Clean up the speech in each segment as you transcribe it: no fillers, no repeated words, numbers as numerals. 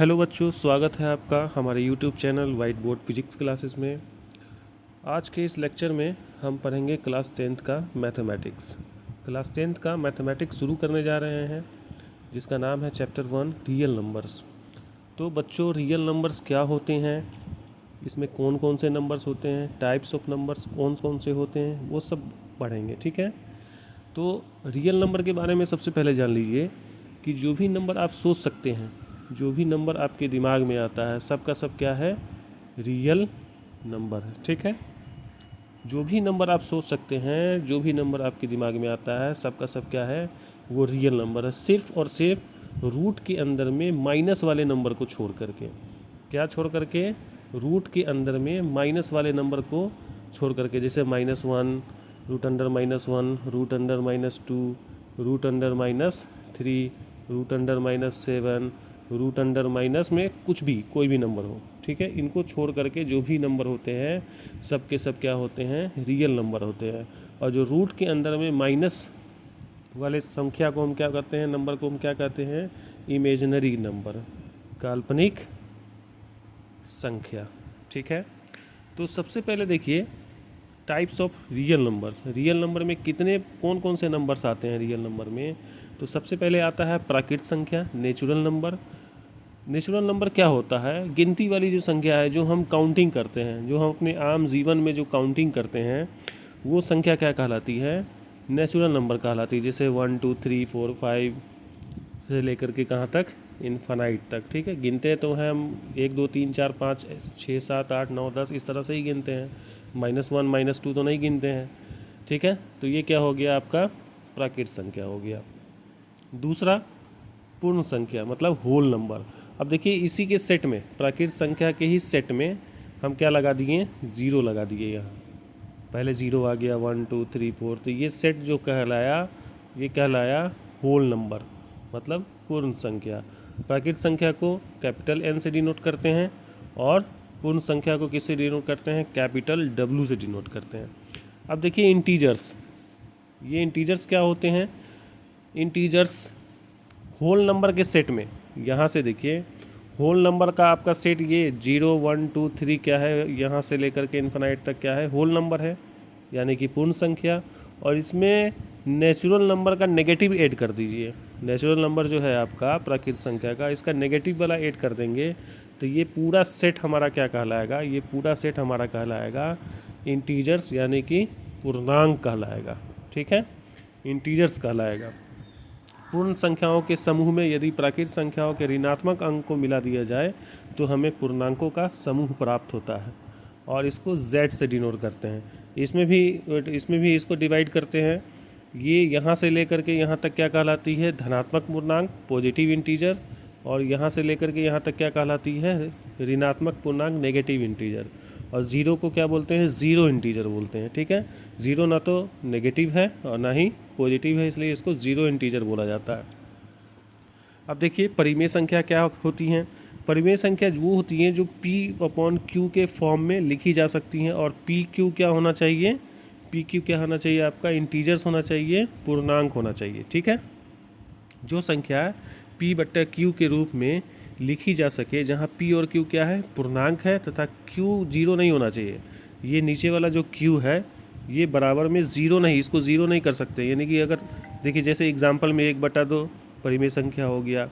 Hello बच्चों, स्वागत है आपका हमारे YouTube channel white board physics classes में। आज के इस लेक्चर में हम पढ़ेंगे क्लास 10th का मैथमेटिक्स। क्लास 10th का मैथमेटिक्स शुरू करने जा रहे हैं, जिसका नाम है चैप्टर 1 रियल नंबर्स। तो बच्चों, रियल नंबर्स क्या होते हैं, इसमें कौन कौन से नंबर्स होते हैं, टाइप्स ऑफ नंबर्स कौन कौन से होते हैं, वो सब पढ़ेंगे। ठीक है। तो रियल नंबर के बारे में सबसे पहले जान लीजिए कि जो भी नंबर आप सोच सकते हैं, जो भी नंबर आपके दिमाग में आता है, सब का सब क्या है, रियल नंबर है। ठीक है। जो भी नंबर आप सोच सकते हैं, जो भी नंबर आपके दिमाग में आता है, सब का सब क्या है, वो रियल नंबर है। सिर्फ और सिर्फ रूट के अंदर में माइनस वाले नंबर को छोड़ करके। क्या छोड़ करके? रूट के अंदर में माइनस वाले नंबर को छोड़ करके, जैसे -1, root under -1, root under -2, root under -3, root under -7, root under minus में कुछ भी, कोई भी नंबर हो। ठीक है। इनको छोड़ करके जो भी नंबर होते हैं, सब के सब क्या होते हैं, रियल नंबर होते हैं। और जो रूट के अंदर में माइनस वाले संख्या को हम क्या कहते हैं, नंबर को हम क्या कहते हैं, इमेजिनरी नंबर, काल्पनिक संख्या। ठीक है। तो सबसे पहले देखिए types of real numbers. Real number में कितने, कौन कौन से नंबर्स आते हैं रियल नंबर में? तो सबसे पहले आता है प्राकृत संख्या, नेचुरल नंबर। नेचुरल नंबर क्या होता है? गिनती वाली जो संख्या है, जो हम काउंटिंग करते हैं, जो हम अपने आम जीवन में जो काउंटिंग करते हैं, वो संख्या क्या कहलाती है, नेचुरल नंबर कहलाती है। जैसे 1 2 3 4 5 से लेकर के कहाँ तक, इन्फानाइट तक। ठीक है। गिनते तो हैं हम 1 2 3 4 5 6 7 8 9 10 इस तरह से ही गिनते हैं। -1 -2 तो नहीं गिनते हैं। ठीक है। तो ये क्या हो गया आपका, प्राकृत संख्या हो गया। दूसरा पूर्ण संख्या, मतलब होल नंबर। अब देखिए इसी के सेट में, प्राकृत संख्या के ही सेट में हम क्या लगा दिए, ज़ीरो लगा दिए। यहाँ पहले ज़ीरो आ गया, 1 2 3 4, तो ये सेट जो कहलाया, ये कहलाया होल नंबर, मतलब पूर्ण संख्या। प्राकृत संख्या को कैपिटल N से डिनोट करते हैं और पूर्ण संख्या को किससे डिनोट करते हैं, कैपिटल W से डिनोट करते हैं। अब देखिए इंटीजर्स, ये इंटीजर्स क्या होते हैं, इंटीजर्स होल नंबर के सेट में, यहाँ से देखिए होल नंबर का आपका सेट ये 0 1 2 3 क्या है, यहाँ से लेकर के इन्फिनाइट तक क्या है, होल नंबर है, यानी कि पूर्ण संख्या। और इसमें नेचुरल नंबर का नेगेटिव ऐड कर दीजिए। नेचुरल नंबर जो है आपका प्राकृत संख्या का, इसका नेगेटिव वाला ऐड कर देंगे तो ये पूरा सेट हमारा क्या कहलाएगा, ये पूरा सेट हमारा कहलाएगा इंटीजर्स, यानी कि पूर्णांक कहलाएगा। ठीक है। इंटीजर्स कहलाएगा। पूर्ण संख्याओं के समूह में यदि प्राकृत संख्याओं के ऋणात्मक अंक को मिला दिया जाए तो हमें पूर्णांकों का समूह प्राप्त होता है, और इसको Z से डिनोट करते हैं। इसमें भी इसको डिवाइड करते हैं। ये यहाँ से लेकर के यहाँ तक क्या कहलाती है, धनात्मक पूर्णांक, पॉजिटिव इंटीजर्स, और यहाँ से लेकर के यहाँ तक क्या कहलाती है, ऋणात्मक पूर्णांक, नेगेटिव इंटीजर। और ज़ीरो को क्या बोलते हैं, ज़ीरो इंटीजर बोलते हैं। ठीक है। ज़ीरो ना तो नेगेटिव है और ना ही पॉजिटिव है, इसलिए इसको ज़ीरो इंटीजर बोला जाता है। अब देखिए परिमेय संख्या क्या होती हैं। परिमेय संख्या वो होती हैं जो P/Q के फॉर्म में लिखी जा सकती हैं। और PQ क्या होना चाहिए, PQ क्या होना चाहिए आपका, इंटीजर्स होना चाहिए, पूर्णांक होना चाहिए। ठीक है। जो संख्या P/Q के रूप में लिखी जा सके, जहाँ P और Q क्या है, पूर्णांक है, तथा Q जीरो नहीं होना चाहिए। ये नीचे वाला जो Q है ये बराबर में ज़ीरो नहीं, इसको ज़ीरो नहीं कर सकते। यानी कि अगर देखिए जैसे एग्जांपल में 1/2 परिमेय संख्या हो गया,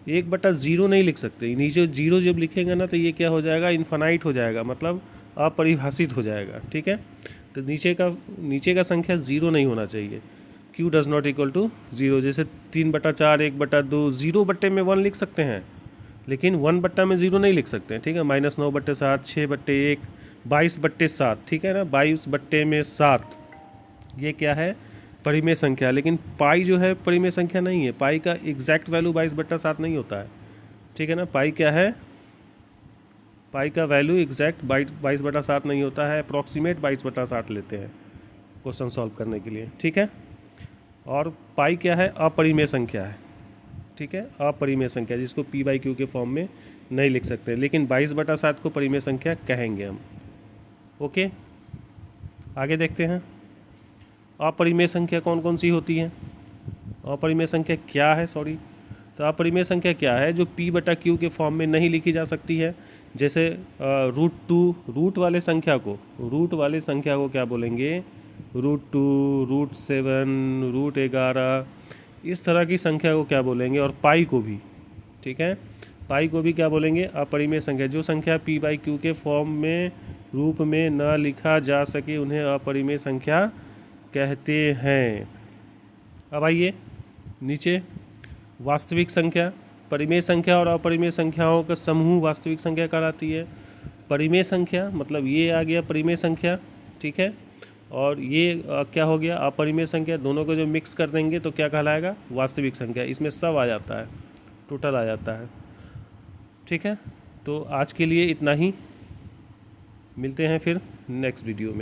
1/0 नहीं लिख सकते। नीचे जीरो जब लिखेंगे ना तो ये क्या हो जाएगा, इन्फानाइट हो जाएगा, मतलब अपरिभाषित हो जाएगा। ठीक है। तो नीचे का संख्या ज़ीरो नहीं होना चाहिए। Q does not equal to zero. जैसे 3/4, 1/2, 0/1 लिख सकते हैं, लेकिन 1 में ज़ीरो नहीं लिख सकते हैं। ठीक है। -9/7, 6/1, 22/7। ठीक है ना, 22/7 ये क्या है, परिमेय संख्या। लेकिन पाई जो है परिमेय संख्या नहीं है, पाई का एग्जैक्ट वैल्यू 22/7 नहीं होता है। ठीक है ना, पाई क्या है, पाई का वैल्यू एग्जैक्ट 22/7 नहीं होता है, अप्रॉक्सीमेट 22/7 लेते हैं क्वेश्चन सॉल्व करने के लिए। ठीक है। और पाई क्या है, अपरिमेय संख्या है। ठीक है, अपरिमेय संख्या, जिसको P/Q के फॉर्म में नहीं लिख सकते, लेकिन 22/7 को परिमेय संख्या कहेंगे हम। ओके, आगे देखते हैं अपरिमेय संख्या कौन कौन सी होती है। अपरिमेय संख्या क्या है, सॉरी, तो अपरिमेय संख्या क्या है, जो p/q के फॉर्म में नहीं लिखी जा सकती है। जैसे √2, रूट वाले संख्या को क्या बोलेंगे, √2, √7, √11, इस तरह की संख्या को क्या बोलेंगे। और पाई को भी, ठीक है, पाई को भी क्या बोलेंगे, अपरिमेय संख्या। जो संख्या p/q के फॉर्म में रूप में न लिखा जा सके उन्हें अपरिमेय संख्या कहते हैं। अब आइए नीचे, वास्तविक संख्या। परिमेय संख्या और अपरिमेय संख्याओं का समूह वास्तविक संख्या कहलाती है। परिमेय संख्या मतलब ये आ गया परिमेय संख्या, ठीक है, और ये क्या हो गया, अपरिमेय संख्या। दोनों को जो मिक्स कर देंगे तो क्या कहलाएगा, वास्तविक संख्या। इसमें सब आ जाता है, टोटल आ जाता है, ठीक है। तो आज के लिए इतना ही, मिलते हैं फिर नेक्स्ट वीडियो में।